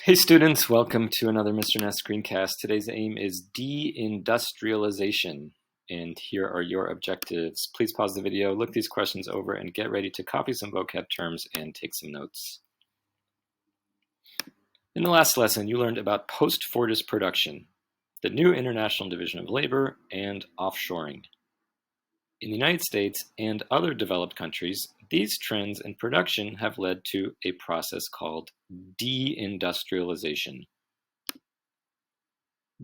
Hey students, welcome to another Mr. Ness screencast. Today's aim is deindustrialization, and here are your objectives. Please pause the video, look these questions over, and get ready to copy some vocab terms and take some notes. In the last lesson, you learned about post-Fordist production, the new international division of labor, and offshoring. In the United States and other developed countries, these trends in production have led to a process called deindustrialization.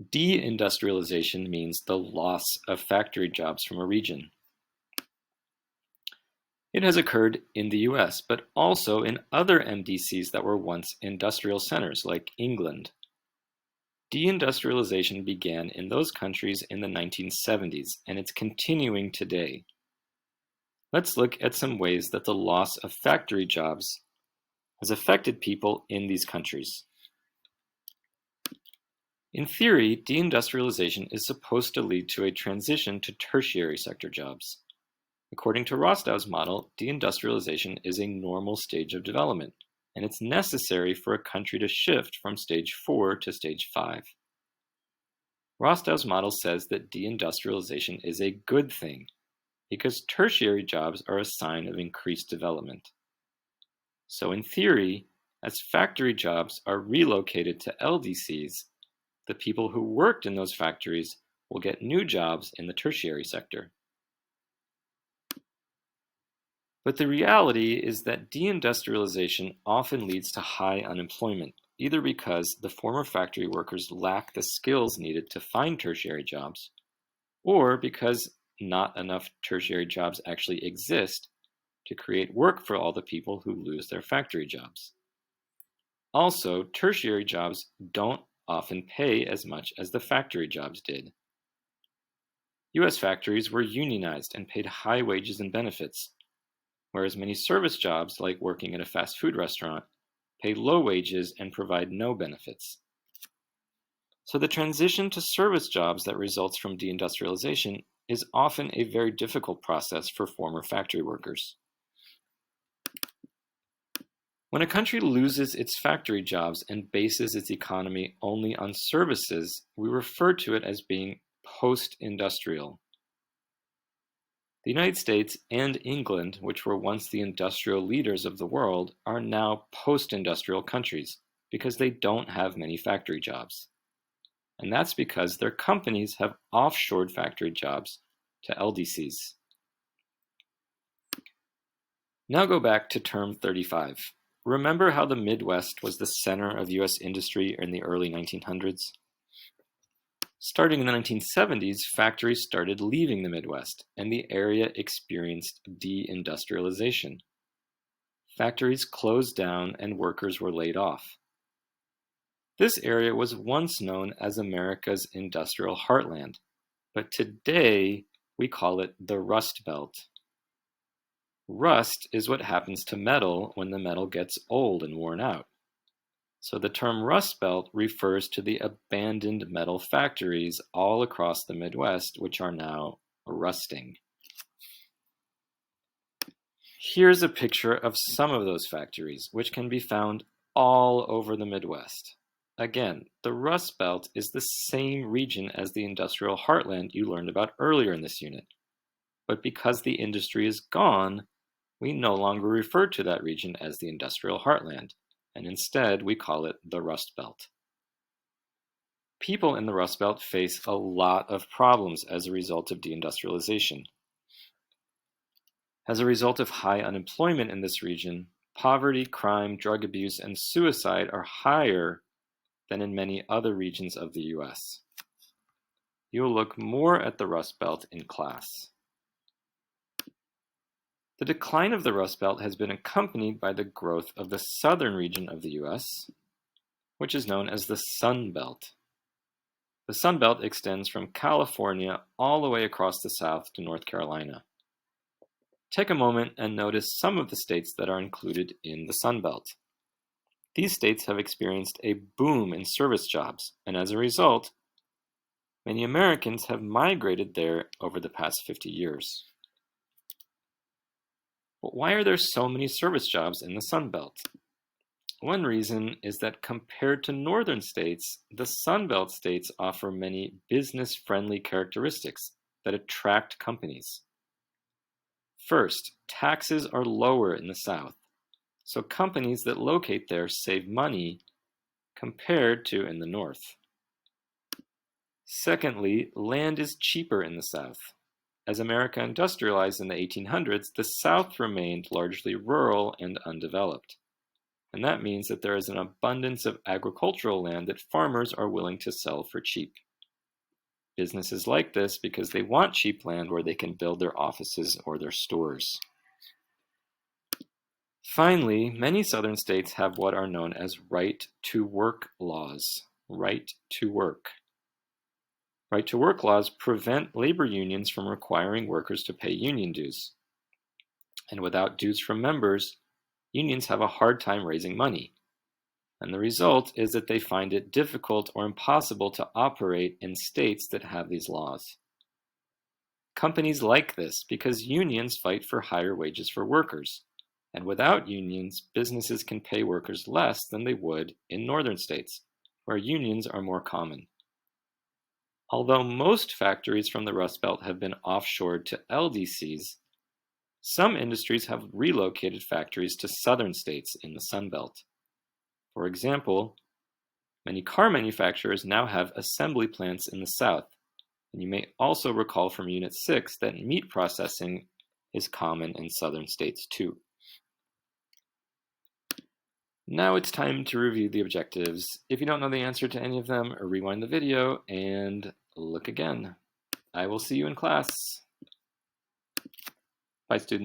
Deindustrialization means the loss of factory jobs from a region. It has occurred in the US, but also in other MDCs that were once industrial centers, like England. Deindustrialization began in those countries in the 1970s, and it's continuing today. Let's look at some ways that the loss of factory jobs has affected people in these countries. In theory, deindustrialization is supposed to lead to a transition to tertiary sector jobs. According to Rostow's model, deindustrialization is a normal stage of development, and it's necessary for a country to shift from stage 4 to stage 5. Rostow's model says that deindustrialization is a good thing, because tertiary jobs are a sign of increased development. So in theory, as factory jobs are relocated to LDCs, the people who worked in those factories will get new jobs in the tertiary sector. But the reality is that deindustrialization often leads to high unemployment, either because the former factory workers lack the skills needed to find tertiary jobs, or because not enough tertiary jobs actually exist to create work for all the people who lose their factory jobs. Also, tertiary jobs don't often pay as much as the factory jobs did. US factories were unionized and paid high wages and benefits, whereas many service jobs, like working at a fast food restaurant, pay low wages and provide no benefits. So the transition to service jobs that results from deindustrialization is often a very difficult process for former factory workers. When a country loses its factory jobs and bases its economy only on services, we refer to it as being post-industrial. The United States and England, which were once the industrial leaders of the world, are now post-industrial countries because they don't have many factory jobs. And that's because their companies have offshored factory jobs to LDCs. Now go back to term 35. Remember how the Midwest was the center of US industry in the early 1900s? Starting in the 1970s, factories started leaving the Midwest, and the area experienced deindustrialization. Factories closed down and workers were laid off. This area was once known as America's industrial heartland, but today we call it the Rust Belt. Rust is what happens to metal when the metal gets old and worn out. So the term Rust Belt refers to the abandoned metal factories all across the Midwest, which are now rusting. Here's a picture of some of those factories, which can be found all over the Midwest. Again, the Rust Belt is the same region as the industrial heartland you learned about earlier in this unit. But because the industry is gone, we no longer refer to that region as the industrial heartland, and instead we call it the Rust Belt. People in the Rust Belt face a lot of problems as a result of deindustrialization. As a result of high unemployment in this region, poverty, crime, drug abuse, and suicide are higher than in many other regions of the US. You'll look more at the Rust Belt in class. The decline of the Rust Belt has been accompanied by the growth of the southern region of the US, which is known as the Sun Belt. The Sun Belt extends from California all the way across the south to North Carolina. Take a moment and notice some of the states that are included in the Sun Belt. These states have experienced a boom in service jobs, and as a result, many Americans have migrated there over the past 50 years. But why are there so many service jobs in the Sun Belt? One reason is that compared to northern states, the Sun Belt states offer many business-friendly characteristics that attract companies. First, taxes are lower in the South, so companies that locate there save money compared to in the North. Secondly, land is cheaper in the South. As America industrialized in the 1800s, the South remained largely rural and undeveloped. And that means that there is an abundance of agricultural land that farmers are willing to sell for cheap. Businesses like this because they want cheap land where they can build their offices or their stores. Finally, many southern states have what are known as right-to-work laws. Right-to-work. Right-to-work laws prevent labor unions from requiring workers to pay union dues. And without dues from members, unions have a hard time raising money. And the result is that they find it difficult or impossible to operate in states that have these laws. Companies like this because unions fight for higher wages for workers. And without unions, businesses can pay workers less than they would in northern states, where unions are more common. Although most factories from the Rust Belt have been offshored to LDCs, some industries have relocated factories to southern states in the Sun Belt. For example, many car manufacturers now have assembly plants in the South, and you may also recall from Unit 6 that meat processing is common in southern states too. Now it's time to review the objectives. If you don't know the answer to any of them, rewind the video and look again. I will see you in class. Bye, students.